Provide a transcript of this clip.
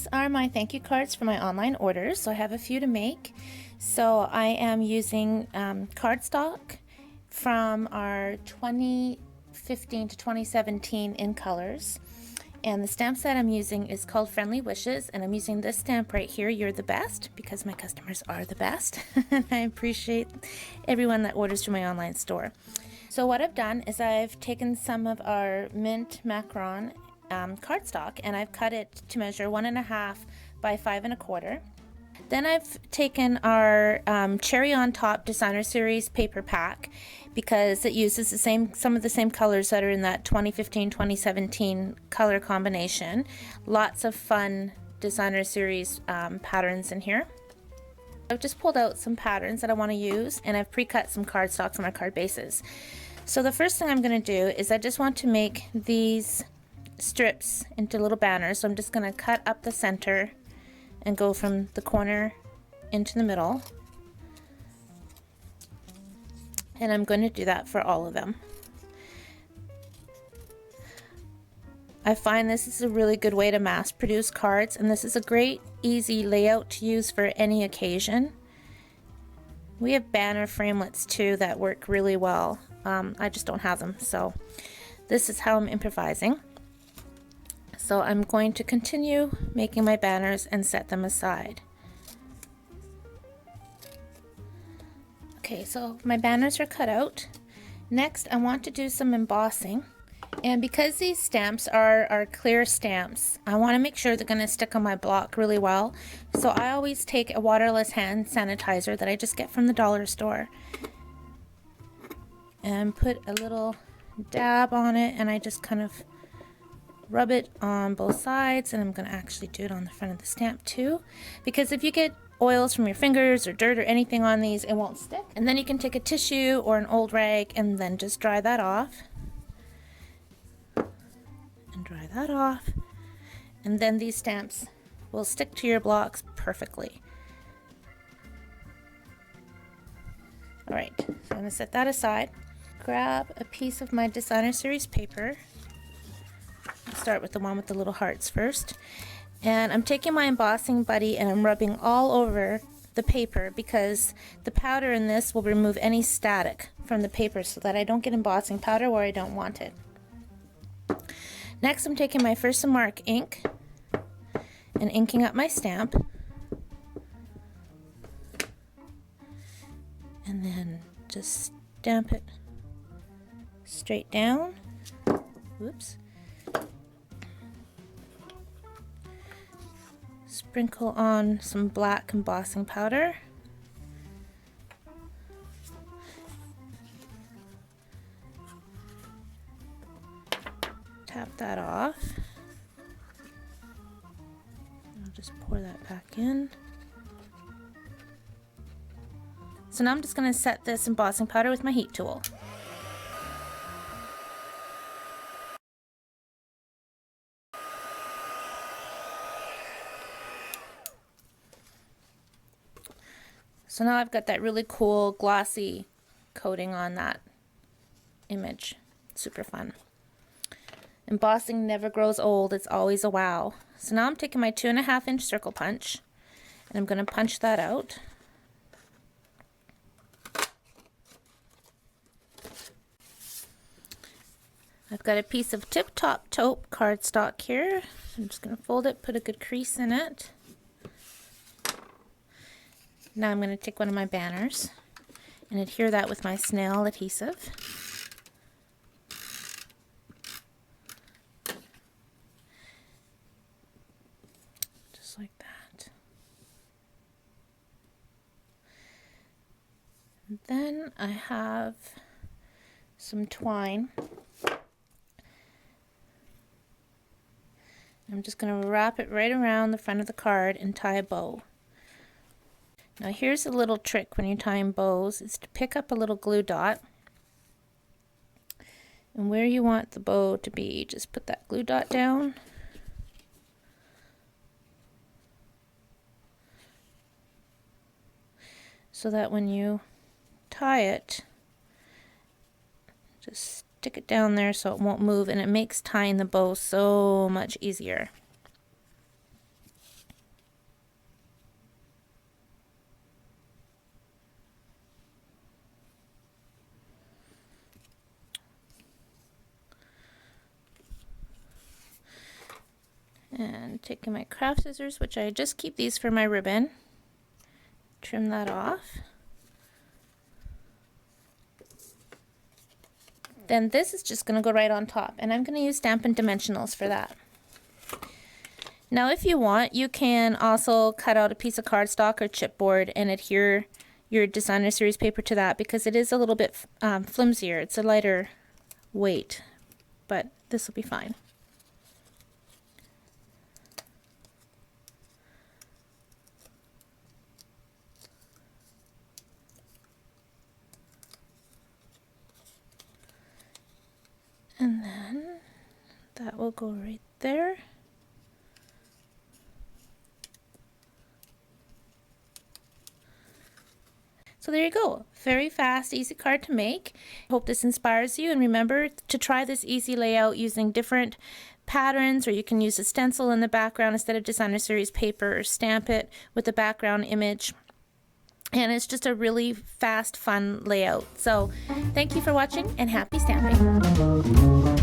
These are my thank you cards for my online orders. So I have a few to make. So I am using cardstock from our 2015 to 2017 in colors. And the stamp set I'm using is called Friendly Wishes, and I'm using this stamp right here, You're the Best, because my customers are the best. And I appreciate everyone that orders through my online store. So what I've done is I've taken some of our mint macaron cardstock and I've cut it to measure 1.5 by 5 1/4. Then I've taken our Cherry on Top Designer Series paper pack because it uses some of the same colors that are in that 2015-2017 color combination. Lots of fun Designer Series patterns in here. I've just pulled out some patterns that I want to use, and I've pre-cut some cardstock from our card bases. So the first thing I'm going to do is I just want to make these strips into little banners. So I'm just going to cut up the center and go from the corner into the middle. And I'm going to do that for all of them. I find this is a really good way to mass produce cards, and this is a great easy layout to use for any occasion. We have banner framelits too that work really well. I just don't have them, so this is how I'm improvising. So I'm going to continue making my banners and set them aside. Okay, so my banners are cut out. Next, I want to do some embossing. And because these stamps are clear stamps, I want to make sure they're going to stick on my block really well. So I always take a waterless hand sanitizer that I just get from the dollar store and put a little dab on it, and I just kind of rub it on both sides, and I'm going to actually do it on the front of the stamp too, because if you get oils from your fingers or dirt or anything on these, it won't stick. And then you can take a tissue or an old rag and then just dry that off. And dry that off. And then these stamps will stick to your blocks perfectly. Alright, so I'm going to set that aside. Grab a piece of my Designer Series paper. I'll start with the one with the little hearts first. And I'm taking my embossing buddy and I'm rubbing all over the paper because the powder in this will remove any static from the paper so that I don't get embossing powder where I don't want it. Next, I'm taking my First to Mark ink and inking up my stamp. And then just stamp it straight down. Whoops. Sprinkle on some black embossing powder. Tap that off. I'll just pour that back in. So now I'm just going to set this embossing powder with my heat tool. So now I've got that really cool glossy coating on that image. Super fun. Embossing never grows old, it's always a wow. So now I'm taking my 2.5 inch circle punch and I'm going to punch that out. I've got a piece of Tip Top Taupe cardstock here. I'm just going to fold it, put a good crease in it. Now I'm going to take one of my banners and adhere that with my snail adhesive. Just like that. And then I have some twine. I'm just going to wrap it right around the front of the card and tie a bow. Now here's a little trick when you're tying bows, is to pick up a little glue dot, and where you want the bow to be, just put that glue dot down. So that when you tie it, just stick it down there so it won't move, and it makes tying the bow so much easier. And taking my craft scissors, which I just keep these for my ribbon, trim that off. Then this is just going to go right on top, and I'm going to use Stampin' Dimensionals for that. Now if you want, you can also cut out a piece of cardstock or chipboard and adhere your designer series paper to that, because it is a little bit flimsier. It's a lighter weight, but this will be fine. And then that will go right there. So there you go. Very fast, easy card to make. Hope this inspires you, and remember to try this easy layout using different patterns, or you can use a stencil in the background instead of designer series paper, or stamp it with the background image. And it's just a really fast, fun layout. So thank you for watching, and happy stamping.